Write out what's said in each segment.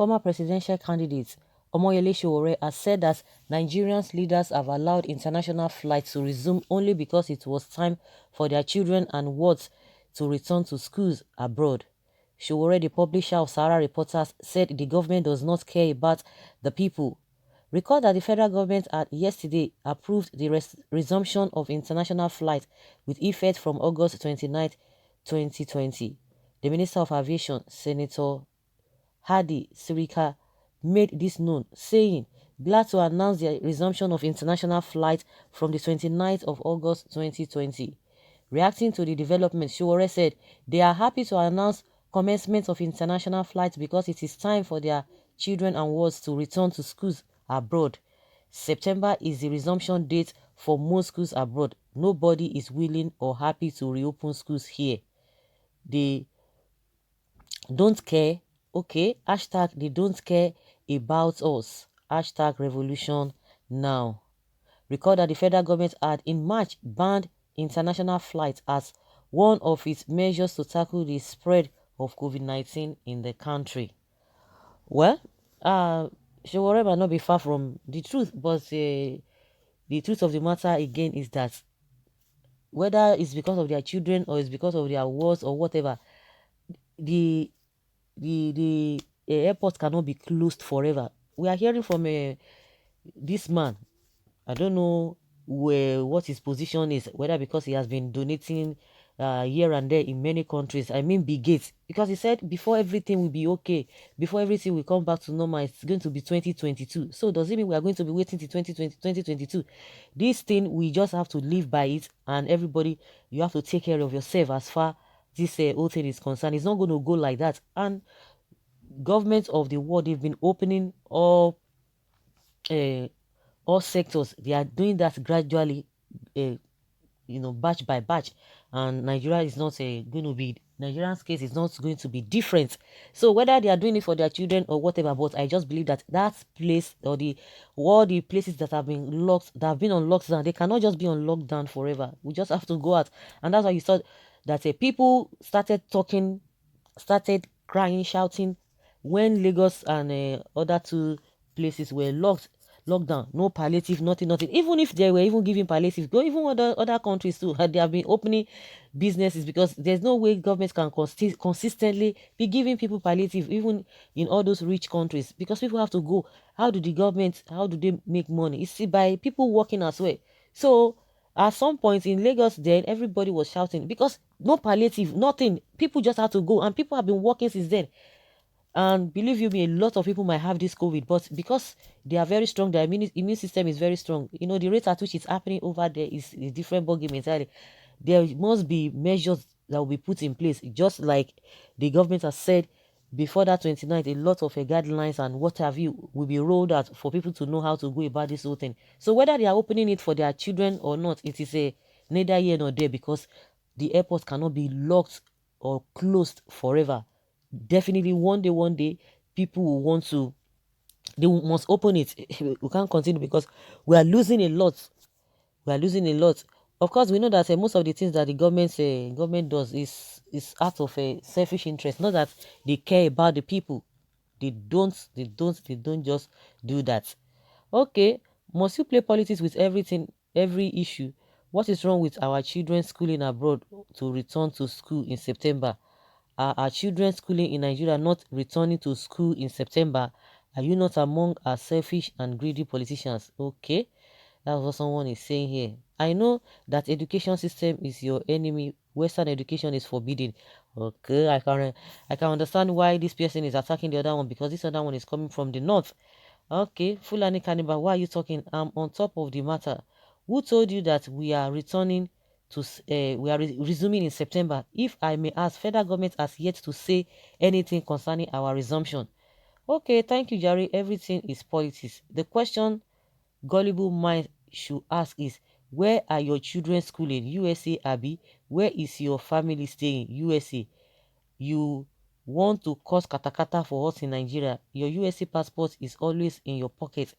former presidential candidate Omoyele Sowore has said that Nigerians leaders have allowed international flights to resume only because it was time for their children and wards to return to schools abroad. Sowore, the publisher of Sahara Reporters, said the government does not care about the people. Recall that the federal government had yesterday approved the resumption of international flights with effect from August 29, 2020. The Minister of Aviation, Senator Hadi Sirika, made this known, saying, "Glad to announce the resumption of international flights from the 29th of August 2020. Reacting to the development, Sowore said they are happy to announce commencement of international flights because it is time for their children and wards to return to schools abroad. September is the resumption date for most schools abroad. Nobody is willing or happy to reopen schools here. They don't care. Okay, hashtag they don't care about us. Hashtag revolution now." Recall that the federal government had in March banned international flights as one of its measures to tackle the spread of COVID-19 in the country. Well, Sowore might not be far from the truth, but the truth of the matter again is that whether it's because of their children or it's because of their wars or whatever, the the airport cannot be closed forever. We are hearing from this man. I don't know what his position is, whether because he has been donating here and there in many countries. I mean, Bill Gates, because he said before everything will be okay, before everything will come back to normal, it's going to be 2022. So does it mean we are going to be waiting till 2022? This thing, we just have to live by it, and everybody, you have to take care of yourself as far this whole thing is concerned. It's not going to go like that. And governments of the world, they've been opening uh, all sectors. They are doing that gradually, uh, batch by batch. And Nigeria is not going to be, Nigerian's case is not going to be different. So whether they are doing it for their children or whatever, but I just believe that that place, or all the places that have been locked, that have been on lockdown, they cannot just be on lockdown forever. We just have to go out. And that's why you saw that people started talking, started crying, shouting when Lagos and other two places were locked down. No palliative, nothing. Even if they were even giving palliative, go even other countries too, they have been opening businesses, because there's no way governments can consistently be giving people palliative, even in all those rich countries, because people have to go. How do they make money? It's by people working as well. So at some point in Lagos, then everybody was shouting because no palliative, nothing. People just had to go, and people have been working since then. And believe you me, a lot of people might have this COVID, but because they are very strong, their immune system is very strong. The rate at which it's happening over there is a different ballgame entirely. There must be measures that will be put in place, just like the government has said before that 29th. A lot of guidelines and what have you will be rolled out for people to know how to go about this whole thing. So whether they are opening it for their children or not, it is neither here nor there, because the airport cannot be locked or closed forever. Definitely one day people will want to, they must open it. We can't continue because we are losing a lot. Of course, we know that most of the things that the government does is out of a selfish interest, not that they care about the people. They don't just do that. Okay, must you play politics with every issue? What is wrong with our children schooling abroad to return to school in September? Are our children schooling in Nigeria not returning to school in September? Are you not among our selfish and greedy politicians? Okay, that's what someone is saying here. I know that education system is your enemy. Western education is forbidden. Okay, I can understand why this person is attacking the other one, because this other one is coming from the north. Okay, Fulani Cannibal, why are you talking? I'm on top of the matter. Who told you that we are returning to, we are resuming in September? If I may ask, federal government has yet to say anything concerning our resumption. Okay, thank you, Jerry. Everything is politics. The question gullible mind should ask is, where are your children schooling? USA, Abby? Where is your family staying? USA? You want to cause katakata for us in Nigeria. Your USA passport is always in your pocket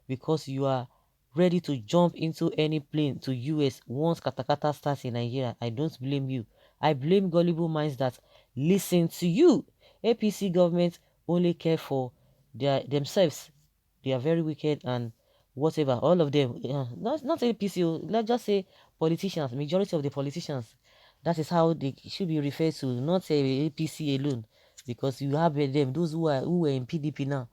because you are ready to jump into any plane to US once katakata starts in Nigeria. I don't blame you. I blame gullible minds that listen to you. APC government only care for They are themselves, they are very wicked and whatever. All of them, not APC, let's just say politicians, majority of the politicians. That is how they should be referred to, not say APC alone, because you have them, those who were in PDP now,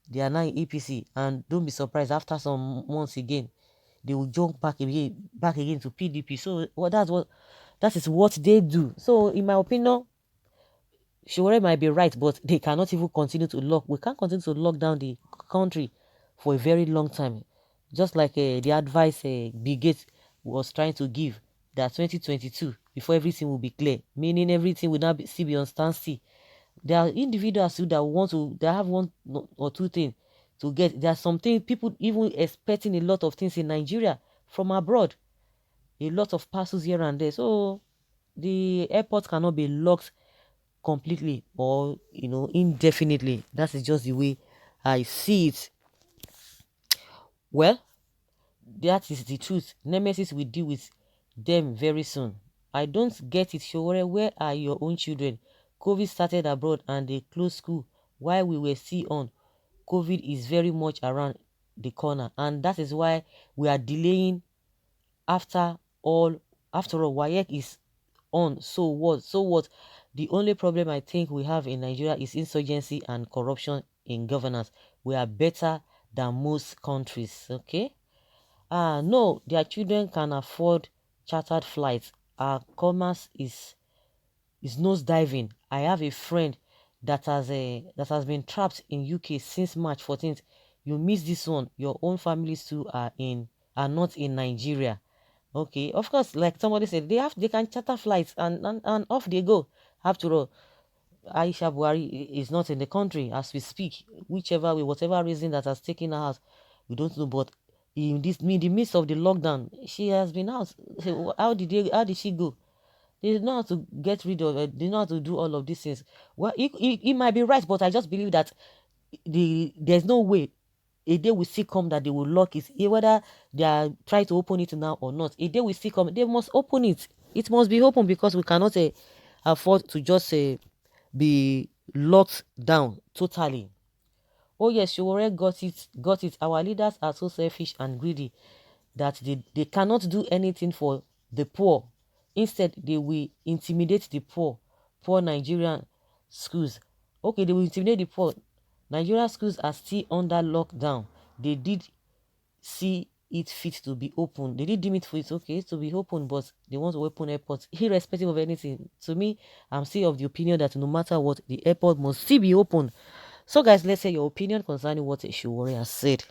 they are now in APC, and don't be surprised after some months again, they will jump back again to PDP. So that is what they do. So in my opinion, Sowore might be right, but they cannot even continue to lock. We can't continue to lock down the country for a very long time. Just like the advice Bill Gates was trying to give, that 2022, before everything will be clear, meaning everything will now still be on standstill. There are individuals who that want to, that have one or two things to get. There are some things people even expecting a lot of things in Nigeria from abroad, a lot of parcels here and there. So the airport cannot be locked completely or indefinitely. That is just the way I see it. Well, that is the truth. Nemesis will deal with them very soon. I don't get it, Sowore. Where are your own children? COVID started abroad and they closed school while we were still on. COVID is very much around the corner, and that is why we are delaying. After all, WAEC is on. So what? The only problem I think we have in Nigeria is insurgency and corruption in governance. We are better than most countries. Okay. No, their children can afford chartered flights. Our commerce is nose diving. I have a friend that has been trapped in UK since March 14th. You miss this one. Your own families too are not in Nigeria. Okay, of course, like somebody said, they can charter flights and off they go. After all, Aisha Buhari is not in the country as we speak. Whichever way, whatever reason that has taken her out, we don't know. But in the midst of the lockdown, she has been out. So how did she go? They did not how to get rid of it. They know how to do all of these things. Well, it might be right, but I just believe that there's no way a day will still come that they will lock it. Whether they are trying to open it now or not, a day will still come. They must open it. It must be open because we cannot afford to just be locked down totally. Oh yes, you already got it. Our leaders are so selfish and greedy that they cannot do anything for the poor. Instead, they will intimidate the poor Nigerian schools. Okay, they will intimidate the poor. Nigerian schools are still under lockdown. They did see it fit to be open. They did deem it for it okay to be open, but they want to open airports irrespective of anything. To me, I'm still of the opinion that no matter what, the airport must still be open. So guys, let's say your opinion concerning what Sowore has said.